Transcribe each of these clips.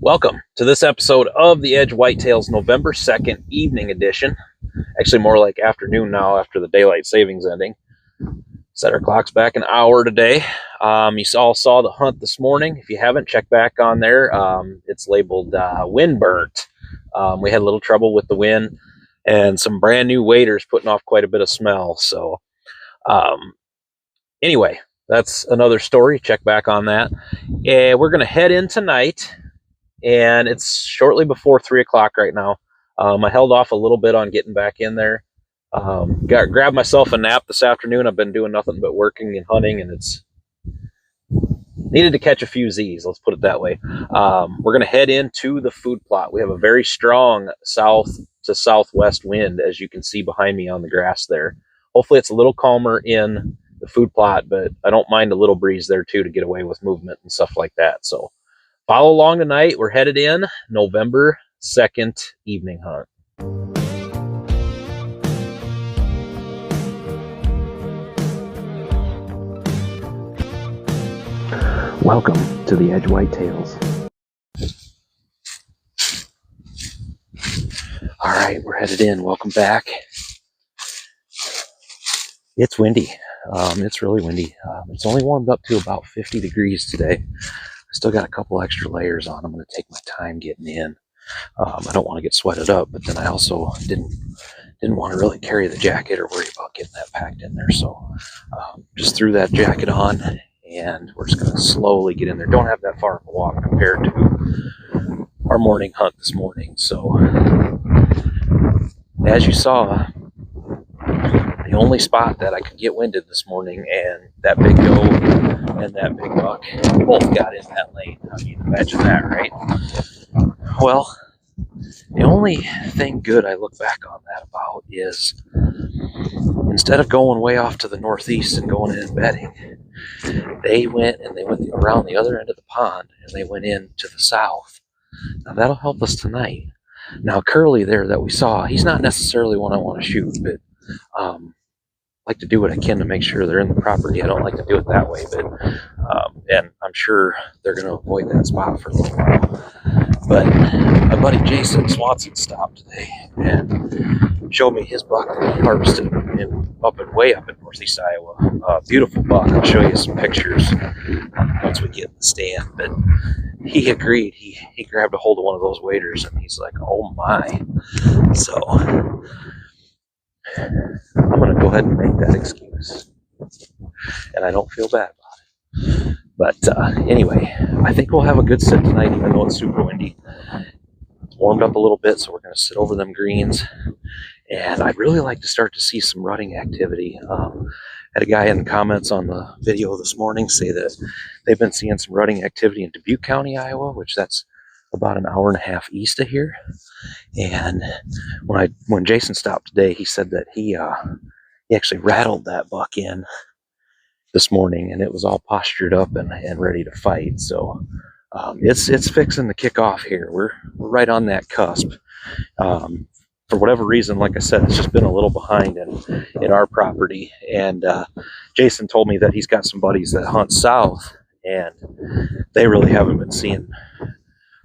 Welcome to this episode of the EDJ Whitetails November 2nd evening edition. Actually, more like afternoon now after the daylight savings ending. Set our clocks back an hour today. You all saw the hunt this morning. If you haven't, check back on there. It's labeled wind burnt. We had a little trouble with the wind and some brand new waders putting off quite a bit of smell. So anyway, that's another story. Check back on that. We're going to head in tonight. And it's shortly before 3 o'clock right now. I held off a little bit on getting back in there. Grabbed myself a nap this afternoon. I've been doing nothing but working and hunting, and it's needed to catch a few Z's, let's put it that way. We're going to head into the food plot. We have a very strong south to southwest wind, as you can see behind me on the grass there. Hopefully it's a little calmer in the food plot, but I don't mind a little breeze there too to get away with movement and stuff like that. So follow along tonight. We're headed in November 2nd evening hunt. Welcome to the EDJ Whitetails. All right, we're headed in. Welcome back. It's windy. It's really windy. It's only warmed up to about 50 degrees today. Still got a couple extra layers on. I'm going to take my time getting in. I don't want to get sweated up, but then I also didn't want to really carry the jacket or worry about getting that packed in there. So just threw that jacket on, and we're just going to slowly get in there. Don't have that far of a walk compared to our morning hunt this morning. So as you saw, the only spot that I could get winded this morning, and that big doe and that big buck both got in that lane. I mean, imagine that, right? Well, the only thing good I look back on that about is instead of going way off to the northeast and going in and bedding, they went around the other end of the pond and they went in to the south. Now that'll help us tonight. Now Curly there that we saw, he's not necessarily one I want to shoot, but like to do what I can to make sure they're in the property. I don't like to do it that way, but and I'm sure they're going to avoid that spot for a little while. But my buddy Jason Swansons stopped today and showed me his buck that he harvested way up in northeast Iowa. Beautiful buck. I'll show you some pictures once we get in the stand. But he agreed. He grabbed a hold of one of those waders and he's like, "Oh my!" So I'm going to go ahead and make that excuse. And I don't feel bad about it. But anyway, I think we'll have a good sit tonight, even though it's super windy. It's warmed up a little bit, so we're going to sit over them greens. And I'd really like to start to see some rutting activity. Had a guy in the comments on the video this morning say that they've been seeing some rutting activity in Dubuque County, Iowa, which that's about an hour and a half east of here. And when Jason stopped today, he said that he actually rattled that buck in this morning, and it was all postured up and ready to fight. So it's fixing to kick off here. We're right on that cusp. For whatever reason, like I said, it's just been a little behind in our property. And Jason told me that he's got some buddies that hunt south, and they really haven't been seeing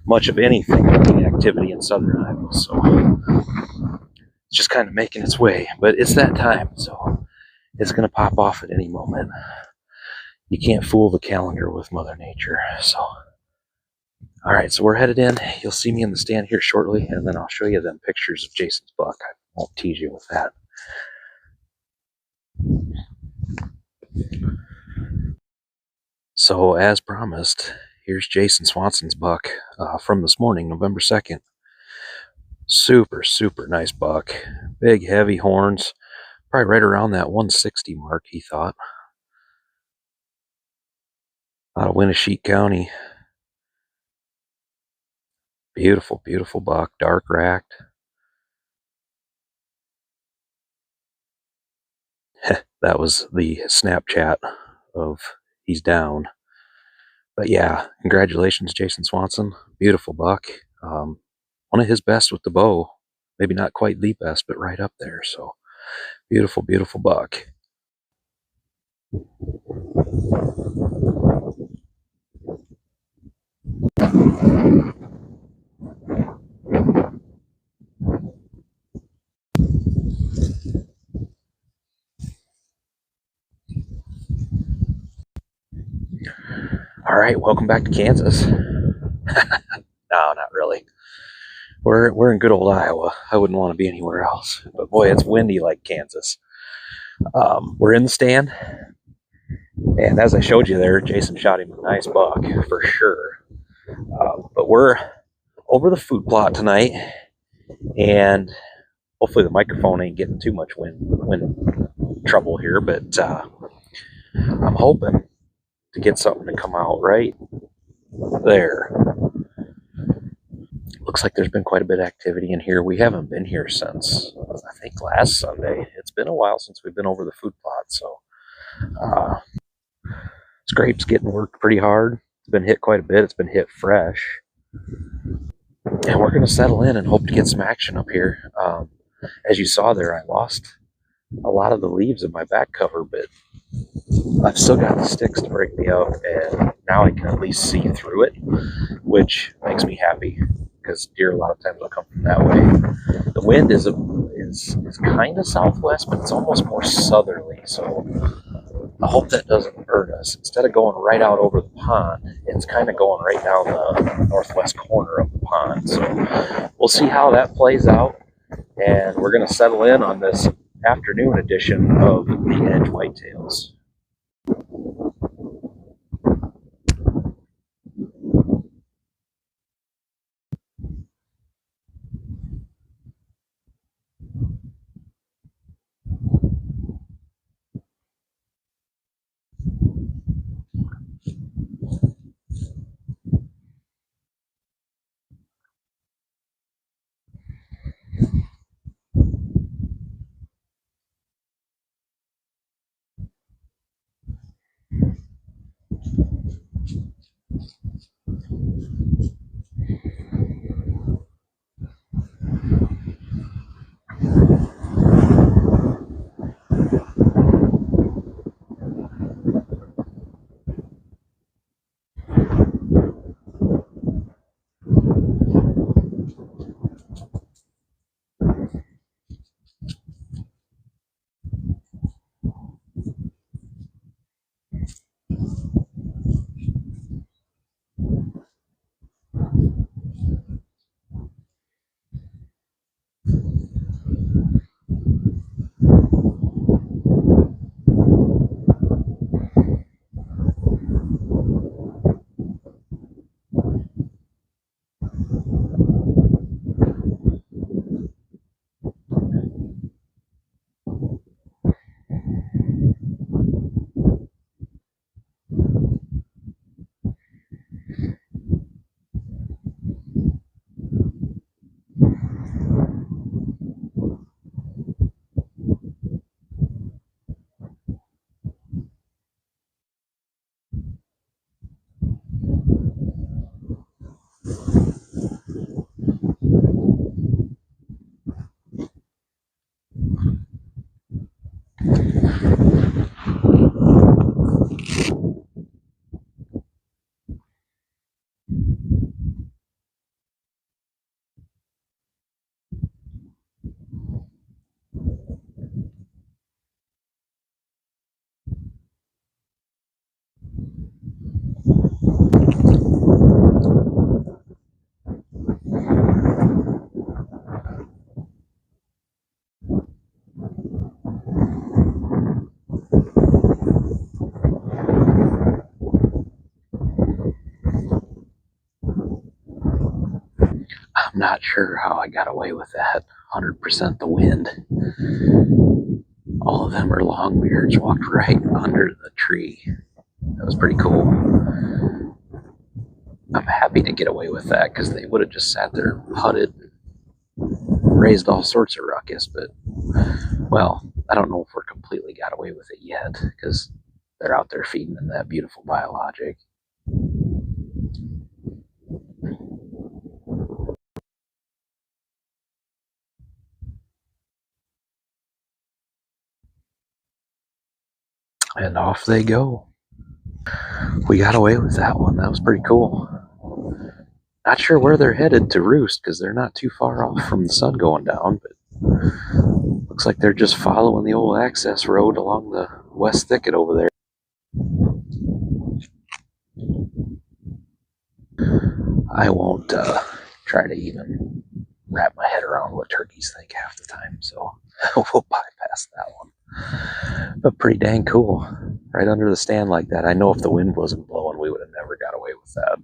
much of anything activity in southern Iowa. So it's just kind of making its way, but it's that time, so it's going to pop off at any moment. You can't fool the calendar with Mother Nature. So all right, so we're headed in. You'll see me in the stand here shortly, and then I'll show you them pictures of Jason's buck. I won't tease you with that. So as promised, here's Jason Swansons' buck from this morning, November 2nd. Super, super nice buck. Big, heavy horns. Probably right around that 160 mark, he thought. Out of Winnesheek County. Beautiful, beautiful buck. Dark racked. That was the Snapchat of he's down. But yeah, congratulations, Jason Swanson. Beautiful buck. One of his best with the bow. Maybe not quite the best, but right up there. So beautiful, beautiful buck. right, welcome back to Kansas. No, not really. We're in good old Iowa. I wouldn't want to be anywhere else. But boy, it's windy like Kansas. We're in the stand, and as I showed you there, Jason shot him a nice buck for sure. But we're over the food plot tonight, and hopefully the microphone ain't getting too much wind trouble here. But I'm hoping to get something to come out right there. Looks like there's been quite a bit of activity in here. We haven't been here since, I think, last Sunday. It's been a while since we've been over the food plot, so Scrape's getting worked pretty hard. It's been hit quite a bit. It's been hit fresh. And we're going to settle in and hope to get some action up here. As you saw there, I lost a lot of the leaves in my back cover, but I've still got the sticks to break me up, and now I can at least see through it, which makes me happy, because deer a lot of times will come from that way. The wind is kind of southwest, but it's almost more southerly, so I hope that doesn't hurt us. Instead of going right out over the pond, it's kind of going right down the northwest corner of the pond. So we'll see how that plays out, and we're going to settle in on this afternoon edition of EDJ Whitetails. I'm not sure how I got away with that. 100% the wind. All of them are longbeards, walked right under the tree. That was pretty cool. I'm happy to get away with that, because they would have just sat there and putted and raised all sorts of ruckus. But, well, I don't know if we're completely got away with it yet, because they're out there feeding in that beautiful biologic. And off they go. We got away with that one. That was pretty cool. Not sure where they're headed to roost, because they're not too far off from the sun going down, but looks like they're just following the old access road along the west thicket over there. I won't try to even wrap my head around what turkeys think half the time, so we'll bypass that one. But pretty dang cool. Right under the stand like that. I know if the wind wasn't blowing, we would have never got away with that.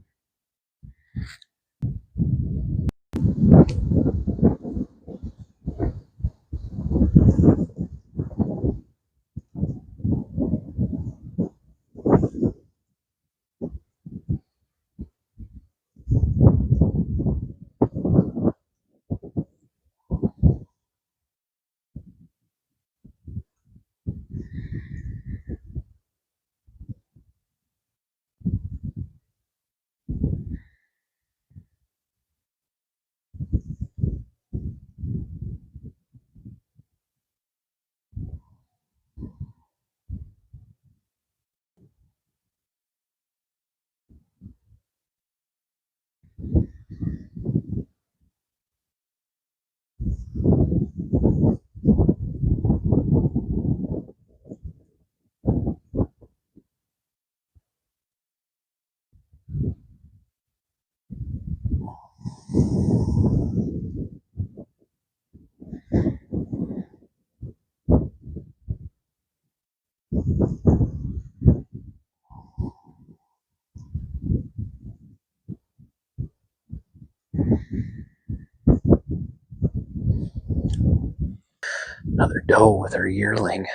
Another doe with her yearling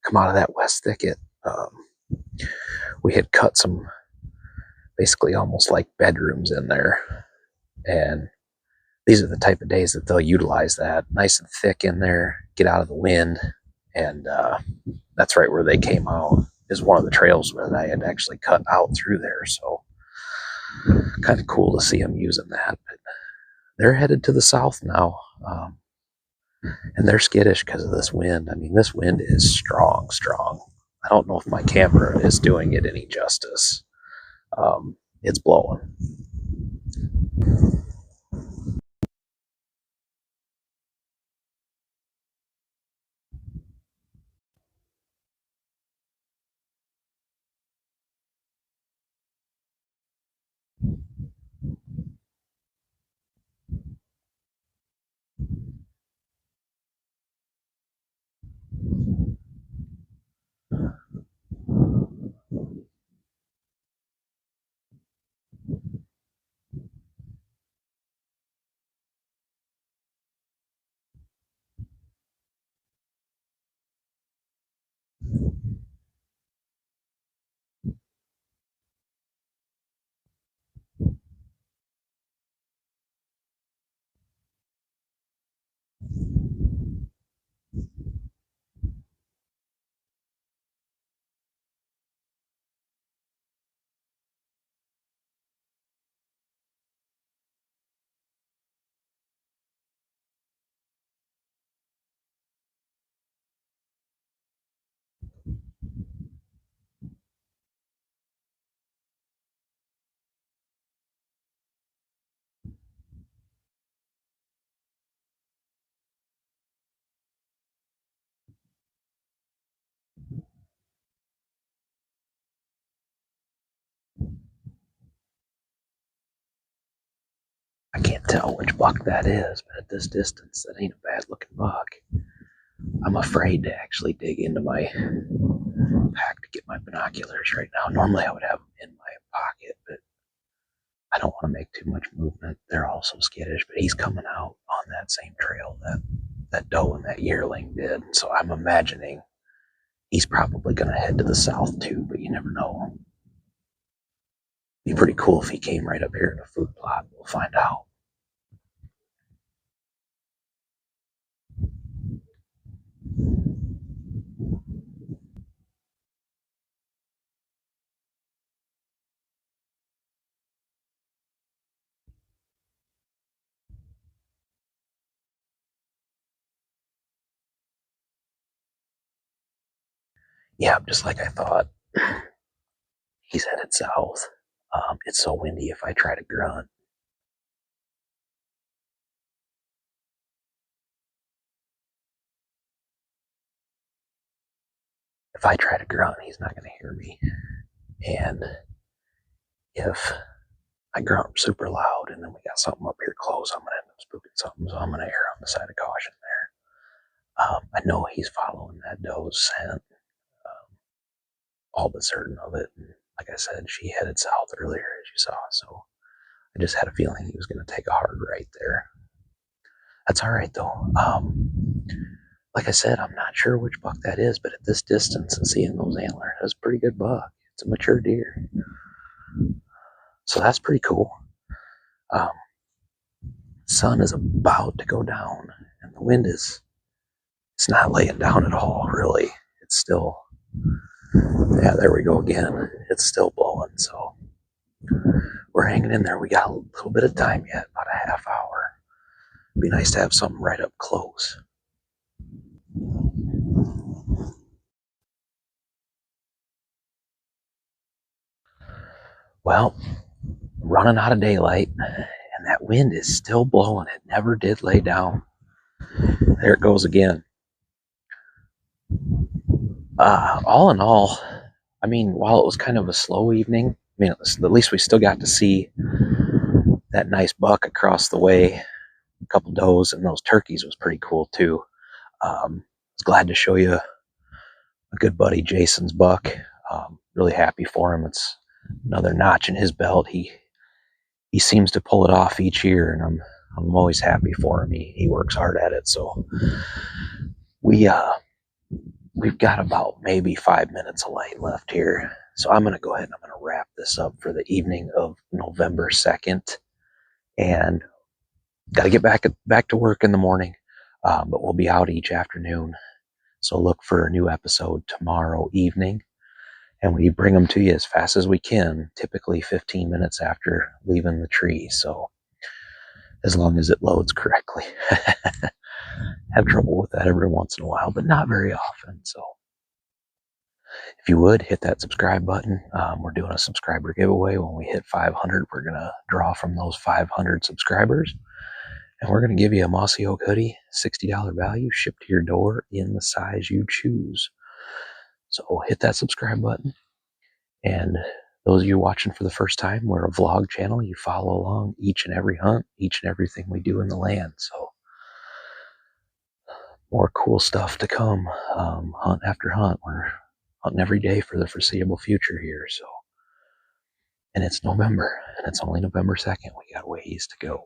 come out of that west thicket. We had cut some basically almost like bedrooms in there, and these are the type of days that they'll utilize that nice and thick in there, get out of the wind, and that's right where they came out is one of the trails where I had actually cut out through there. So kind of cool to see them using that. But they're headed to the south now, and they're skittish because of this wind. I mean, this wind is strong. I don't know if my camera is doing it any justice. It's blowing. I can't tell which buck that is, but at this distance, that ain't a bad looking buck. I'm afraid to actually dig into my pack to get my binoculars right now. Normally I would have them in my pocket, but I don't want to make too much movement. They're also skittish, but he's coming out on that same trail that doe and that yearling did. So I'm imagining he's probably going to head to the south too, but you never know. Be pretty cool if he came right up here in a food plot. We'll find out. Yeah, just like I thought. He's headed south. It's so windy if I try to grunt. If I try to grunt, he's not going to hear me. And if I grunt super loud, and then we got something up here close. I'm going to end up spooking something, so I'm going to err on the side of caution there. I know he's following that doe's scent, all but certain of it. And like I said, she headed south earlier, as you saw, so I just had a feeling he was going to take a hard right there. That's all right, though. Like I said, I'm not sure which buck that is, but at this distance and seeing those antlers, that's a pretty good buck. It's a mature deer. So that's pretty cool. Sun is about to go down, and the wind it's not laying down at all, really. It's still, yeah, there we go again. It's still blowing, so we're hanging in there. We got a little bit of time yet, about a half hour. It'd be nice to have something right up close. Well, running out of daylight, and that wind is still blowing. It never did lay down. There it goes again. All in all, I mean, while it was kind of a slow evening, I mean, at least we still got to see that nice buck across the way. A couple does and those turkeys was pretty cool too. I was glad to show you a good buddy Jason's buck. Really happy for him. It's another notch in his belt. He seems to pull it off each year, and I'm always happy for him. He works hard at it. So we've got about maybe 5 minutes of light left here. So I'm going to go ahead and I'm going to wrap this up for the evening of November 2nd. And got to get back to work in the morning, but we'll be out each afternoon. So look for a new episode tomorrow evening. And we bring them to you as fast as we can, typically 15 minutes after leaving the tree. So as long as it loads correctly. Have trouble with that every once in a while, but not very often. So if you would, hit that subscribe button. We're doing a subscriber giveaway. When we hit 500, we're going to draw from those 500 subscribers. And we're going to give you a Mossy Oak hoodie, $60 value, shipped to your door in the size you choose. So hit that subscribe button. And those of you watching for the first time, we're a vlog channel. You follow along each and every hunt, each and everything we do in the land. So more cool stuff to come. Hunt after hunt. We're hunting every day for the foreseeable future here. So, and it's November, and it's only November 2nd. We got ways to go.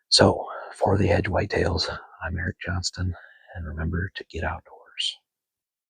So for the EDJ Whitetails, I'm Eric Johnston, and remember to get outdoors.